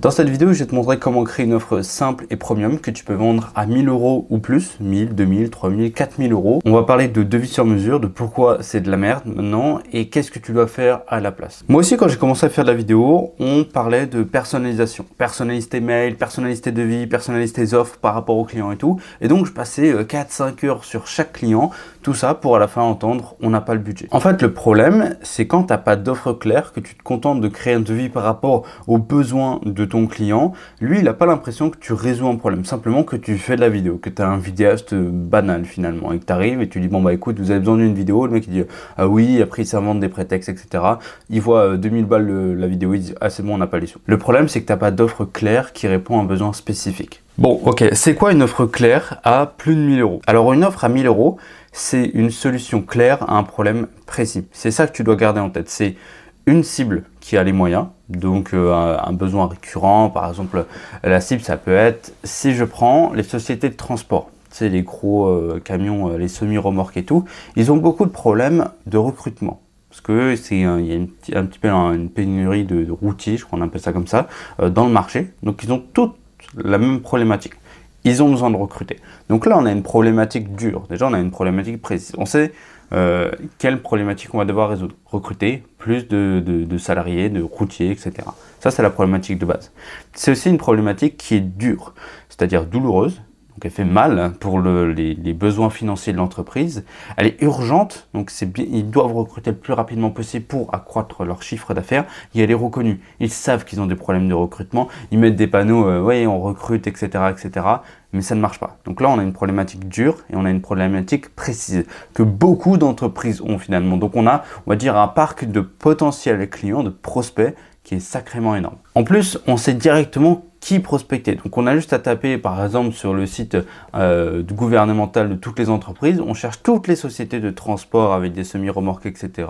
Dans cette vidéo, je vais te montrer comment créer une offre simple et premium que tu peux vendre à 1000 € ou plus, 1000, 2000, 3000, 4000 €. On va parler de devis sur mesure, de pourquoi c'est de la merde maintenant et qu'est-ce que tu dois faire à la place. Moi aussi, quand j'ai commencé à faire de la vidéo, on parlait de personnalisation. Personnaliser tes mails, personnaliser tes devis, personnaliser tes offres par rapport aux clients et tout. Et donc, je passais 4-5 heures sur chaque client, tout ça pour à la fin entendre on n'a pas le budget. En fait, le problème, c'est quand tu n'as pas d'offre claire, que tu te contentes de créer un devis par rapport aux besoins de ton client, lui, il n'a pas l'impression que tu résous un problème, simplement que tu fais de la vidéo, que tu es un vidéaste banal finalement, et que tu arrives et tu dis bon bah écoute, vous avez besoin d'une vidéo, le mec il dit ah oui, après il s'invente des prétextes, etc. Il voit 2000 balles la vidéo, il dit ah c'est bon, on n'a pas les sous. Le problème, c'est que tu n'as pas d'offre claire qui répond à un besoin spécifique. Bon, ok, c'est quoi une offre claire à plus de 1000 €? Alors une offre à 1000 €, c'est une solution claire à un problème précis. C'est ça que tu dois garder en tête, c'est une cible qui a les moyens, donc un besoin récurrent. Par exemple, la cible, ça peut être, si je prends les sociétés de transport, c'est les gros camions, les semi-remorques et tout, ils ont beaucoup de problèmes de recrutement. Parce que il y a un petit peu une pénurie de routiers, je crois qu'on appelle ça comme ça, dans le marché. Donc ils ont toutes la même problématique. Ils ont besoin de recruter. Donc là, on a une problématique dure. Déjà, on a une problématique précise. On sait quelle problématique on va devoir résoudre. Recruter plus de salariés, de routiers, etc. Ça, c'est la problématique de base. C'est aussi une problématique qui est dure, c'est-à-dire douloureuse. Donc elle fait mal pour les besoins financiers de l'entreprise. Elle est urgente, donc ils doivent recruter le plus rapidement possible pour accroître leur chiffre d'affaires. Et elle est reconnue. Ils savent qu'ils ont des problèmes de recrutement. Ils mettent des panneaux, oui, on recrute, etc., etc. Mais ça ne marche pas. Donc là, on a une problématique dure et on a une problématique précise que beaucoup d'entreprises ont finalement. Donc on va dire, un parc de potentiels clients, de prospects qui est sacrément énorme. En plus, on sait directement qui prospecter. Donc on a juste à taper par exemple sur le site gouvernemental de toutes les entreprises, on cherche toutes les sociétés de transport avec des semi-remorques, etc.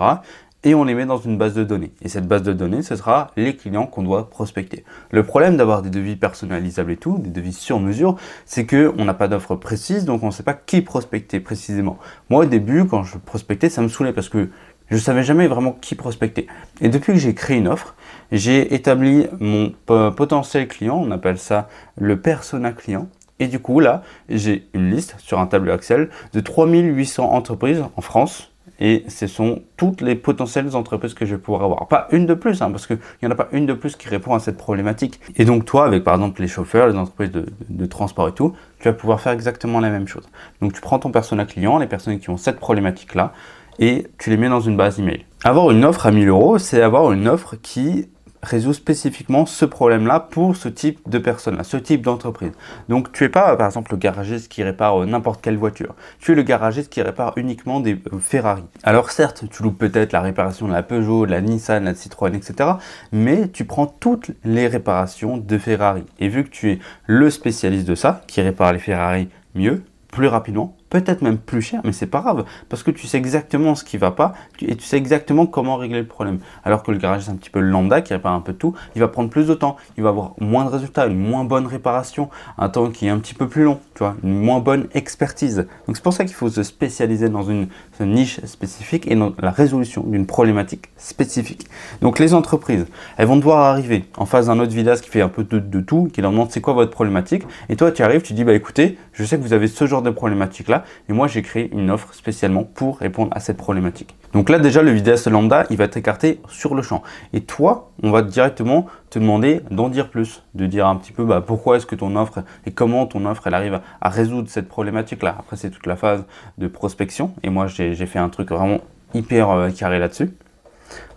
et on les met dans une base de données. Et cette base de données, ce sera les clients qu'on doit prospecter. Le problème d'avoir des devis personnalisables et tout, des devis sur mesure, c'est qu'on n'a pas d'offre précise, donc on ne sait pas qui prospecter précisément. Moi au début, quand je prospectais, ça me saoulait parce que je ne savais jamais vraiment qui prospecter. Et depuis que j'ai créé une offre, j'ai établi mon potentiel client, on appelle ça le persona client. Et du coup, là, j'ai une liste sur un tableau Excel de 3800 entreprises en France. Et ce sont toutes les potentielles entreprises que je vais pouvoir avoir. Pas une de plus, hein, parce qu'il n'y en a pas une de plus qui répond à cette problématique. Et donc toi, avec par exemple les chauffeurs, les entreprises de transport et tout, tu vas pouvoir faire exactement la même chose. Donc tu prends ton persona client, les personnes qui ont cette problématique-là, et tu les mets dans une base email. Avoir une offre à 1000 €, c'est avoir une offre qui résout spécifiquement ce problème-là pour ce type de personne-là, ce type d'entreprise. Donc tu n'es pas par exemple le garagiste qui répare n'importe quelle voiture, tu es le garagiste qui répare uniquement des Ferrari. Alors certes, tu loupes peut-être la réparation de la Peugeot, de la Nissan, de la Citroën, etc. mais tu prends toutes les réparations de Ferrari. Et vu que tu es le spécialiste de ça, qui répare les Ferrari mieux, plus rapidement, peut-être même plus cher, mais c'est pas grave, parce que tu sais exactement ce qui va pas et tu sais exactement comment régler le problème. Alors que le garagiste un petit peu lambda qui répare un peu tout, il va prendre plus de temps, il va avoir moins de résultats, une moins bonne réparation, un temps qui est un petit peu plus long, tu vois, une moins bonne expertise. Donc c'est pour ça qu'il faut se spécialiser dans une niche spécifique et dans la résolution d'une problématique spécifique. Donc les entreprises, elles vont devoir arriver en face d'un autre vidéaste qui fait un peu de tout, qui leur demande c'est quoi votre problématique, et toi tu arrives, tu dis bah écoutez, je sais que vous avez ce genre de problématique là, et moi j'ai créé une offre spécialement pour répondre à cette problématique. Donc là déjà le vidéaste lambda il va t'écarter sur le champ et toi on va directement te demander d'en dire plus, de dire un petit peu bah, pourquoi est-ce que ton offre et comment ton offre elle arrive à résoudre cette problématique là. Après c'est toute la phase de prospection et moi j'ai fait un truc vraiment hyper carré là-dessus,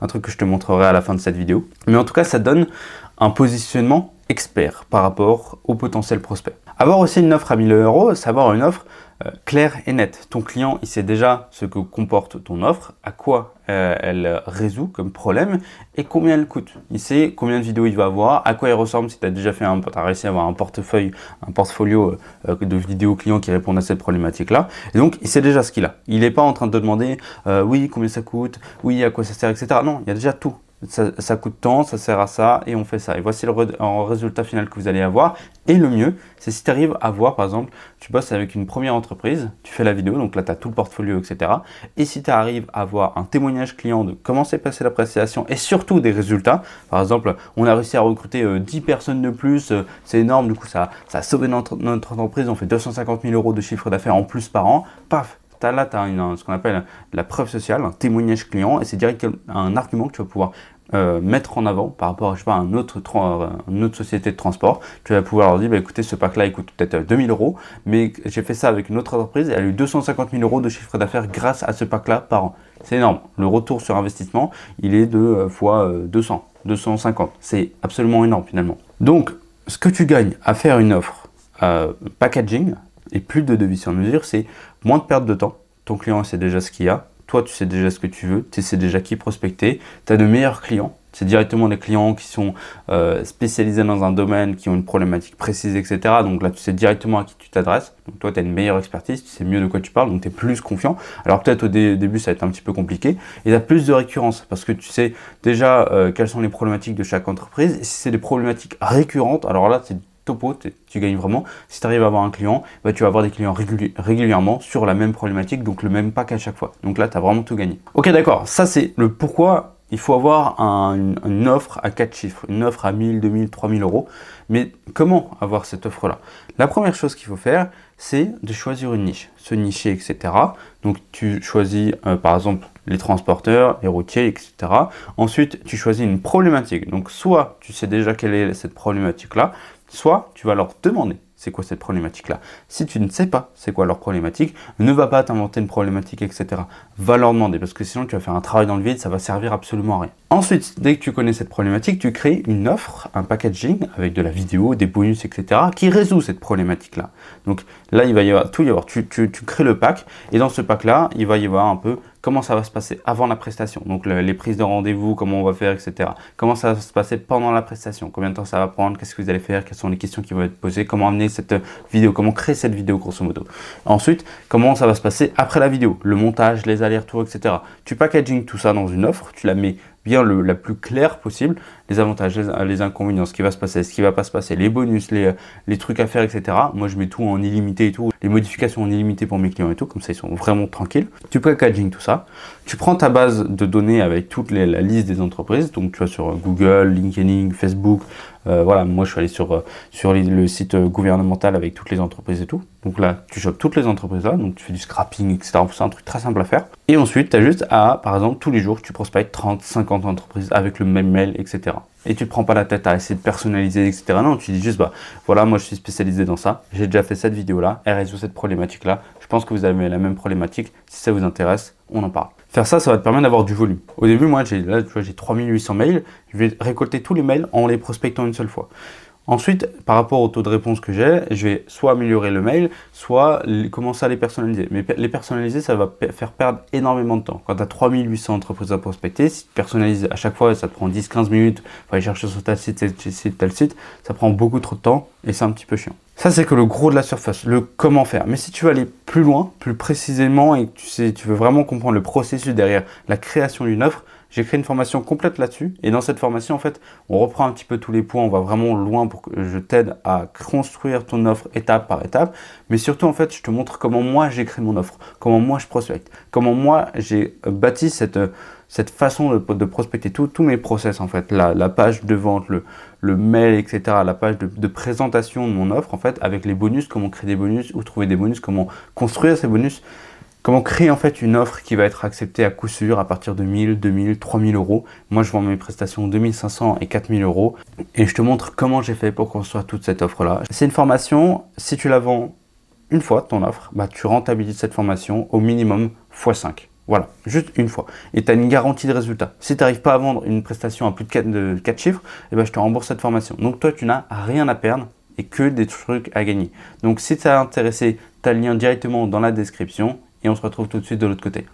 un truc que je te montrerai à la fin de cette vidéo. Mais en tout cas ça donne un positionnement expert par rapport au potentiel prospect. Avoir aussi une offre à 1000 €, c'est avoir une offre claire et nette. Ton client, il sait déjà ce que comporte ton offre, à quoi elle résout comme problème et combien elle coûte. Il sait combien de vidéos il va avoir, à quoi il ressemble si tu as déjà fait t'as réussi à avoir un portfolio de vidéos clients qui répondent à cette problématique-là. Et donc, il sait déjà ce qu'il a. Il n'est pas en train de te demander oui, combien ça coûte, oui, à quoi ça sert, etc. Non, il y a déjà tout. ça coûte tant, ça sert à ça, et on fait ça. Et voici le résultat final que vous allez avoir. Et le mieux, c'est si tu arrives à voir, par exemple, tu bosses avec une première entreprise, tu fais la vidéo, donc là, tu as tout le portfolio, etc. Et si tu arrives à avoir un témoignage client de comment s'est passée la prestation et surtout des résultats, par exemple, on a réussi à recruter 10 personnes de plus, c'est énorme, du coup, ça a sauvé notre entreprise, on fait 250 000 € de chiffre d'affaires en plus par an, paf! Là, tu as ce qu'on appelle la preuve sociale, un témoignage client, et c'est directement un argument que tu vas pouvoir mettre en avant par rapport je sais pas, à une autre société de transport. Tu vas pouvoir leur dire, bah, écoutez, ce pack-là, il coûte peut-être 2000 €, mais j'ai fait ça avec une autre entreprise, et elle a eu 250 000 € de chiffre d'affaires grâce à ce pack-là par an. C'est énorme. Le retour sur investissement, il est de fois 200, 250. C'est absolument énorme finalement. Donc, ce que tu gagnes à faire une offre packaging, et plus de devis sur mesure, c'est moins de perte de temps. Ton client sait déjà ce qu'il y a. Toi, tu sais déjà ce que tu veux. Tu sais déjà qui prospecter. Tu as de meilleurs clients. C'est directement des clients qui sont spécialisés dans un domaine, qui ont une problématique précise, etc. Donc là, tu sais directement à qui tu t'adresses. Donc toi, tu as une meilleure expertise. Tu sais mieux de quoi tu parles. Donc tu es plus confiant. Alors peut-être au début, ça va être un petit peu compliqué. Et tu as plus de récurrence parce que tu sais déjà quelles sont les problématiques de chaque entreprise. Et si c'est des problématiques récurrentes, alors là, c'est topo, tu gagnes vraiment. Si tu arrives à avoir un client, bah, tu vas avoir des clients régulièrement sur la même problématique, donc le même pack à chaque fois. Donc là, tu as vraiment tout gagné. Ok, d'accord, ça c'est le pourquoi il faut avoir une offre à 4 chiffres, une offre à 1000, 2000, 3000 €. Mais comment avoir cette offre-là? La première chose qu'il faut faire, c'est de choisir une niche, se nicher, etc. Donc tu choisis par exemple les transporteurs, les routiers, etc. Ensuite, tu choisis une problématique. Donc soit tu sais déjà quelle est cette problématique-là, soit tu vas leur demander c'est quoi cette problématique-là. Si tu ne sais pas c'est quoi leur problématique, ne va pas t'inventer une problématique, etc. Va leur demander parce que sinon tu vas faire un travail dans le vide, ça va servir absolument à rien. Ensuite, dès que tu connais cette problématique, tu crées une offre, un packaging avec de la vidéo, des bonus, etc. qui résout cette problématique-là. Donc là, il va y avoir tout y avoir. Tu crées le pack et dans ce pack-là, il va y avoir un peu comment ça va se passer avant la prestation. Donc les prises de rendez-vous, comment on va faire, etc. Comment ça va se passer pendant la prestation, combien de temps ça va prendre, qu'est-ce que vous allez faire, quelles sont les questions qui vont être posées, comment amener cette vidéo, comment créer cette vidéo grosso modo. Ensuite, comment ça va se passer après la vidéo, le montage, les allers-retours, etc. Tu packaging tout ça dans une offre, tu la mets bien la plus claire possible, les avantages, les inconvénients, ce qui va se passer, ce qui va pas se passer, les bonus, les trucs à faire, etc. Moi, je mets tout en illimité et tout, les modifications en illimité pour mes clients et tout, comme ça, ils sont vraiment tranquilles. Tu packaging tout ça, tu prends ta base de données avec toute la liste des entreprises, donc tu vas sur Google, LinkedIn, Facebook, voilà, moi je suis allé sur le site gouvernemental avec toutes les entreprises et tout. Donc là, tu chopes toutes les entreprises là, donc tu fais du scrapping, etc. C'est un truc très simple à faire. Et ensuite, tu as juste à, par exemple, tous les jours, tu prospectes 30, 50 entreprises avec le même mail, etc. Et tu ne te prends pas la tête à essayer de personnaliser, etc. Non, tu dis juste, bah voilà, moi je suis spécialisé dans ça, j'ai déjà fait cette vidéo-là, elle résout cette problématique-là. Je pense que vous avez la même problématique. Si ça vous intéresse, on en parle. Faire ça, ça va te permettre d'avoir du volume. Au début, moi, j'ai 3800 mails. Je vais récolter tous les mails en les prospectant une seule fois. Ensuite, par rapport au taux de réponse que j'ai, je vais soit améliorer le mail, soit commencer à les personnaliser. Mais les personnaliser, ça va faire perdre énormément de temps. Quand tu as 3800 entreprises à prospecter, si tu personnalises à chaque fois, ça te prend 10-15 minutes, il faut aller chercher sur tel site, tel site, ça prend beaucoup trop de temps et c'est un petit peu chiant. Ça, c'est que le gros de la surface, le comment faire. Mais si tu veux aller plus loin, plus précisément et que tu veux vraiment comprendre le processus derrière la création d'une offre, j'ai créé une formation complète là-dessus. Et dans cette formation, en fait, on reprend un petit peu tous les points. On va vraiment loin pour que je t'aide à construire ton offre étape par étape. Mais surtout, en fait, je te montre comment moi, j'ai créé mon offre, comment moi, je prospecte, comment moi, j'ai bâti cette façon de prospecter tous mes process, en fait. La page de vente, le mail, etc. La page de présentation de mon offre, en fait, avec les bonus, comment créer des bonus, où trouver des bonus, comment construire ces bonus. Comment créer en fait une offre qui va être acceptée à coup sûr à partir de 1000, 2000, 3000 €. Moi, je vends mes prestations 2500 et 4000 € et je te montre comment j'ai fait pour construire toute cette offre-là. C'est une formation, si tu la vends une fois, ton offre, bah, tu rentabilises cette formation au minimum x5. Voilà, juste une fois. Et tu as une garantie de résultat. Si tu n'arrives pas à vendre une prestation à plus de 4 chiffres, eh ben, je te rembourse cette formation. Donc toi, tu n'as rien à perdre et que des trucs à gagner. Donc si tu es intéressé, tu as le lien directement dans la description. Et on se retrouve tout de suite de l'autre côté.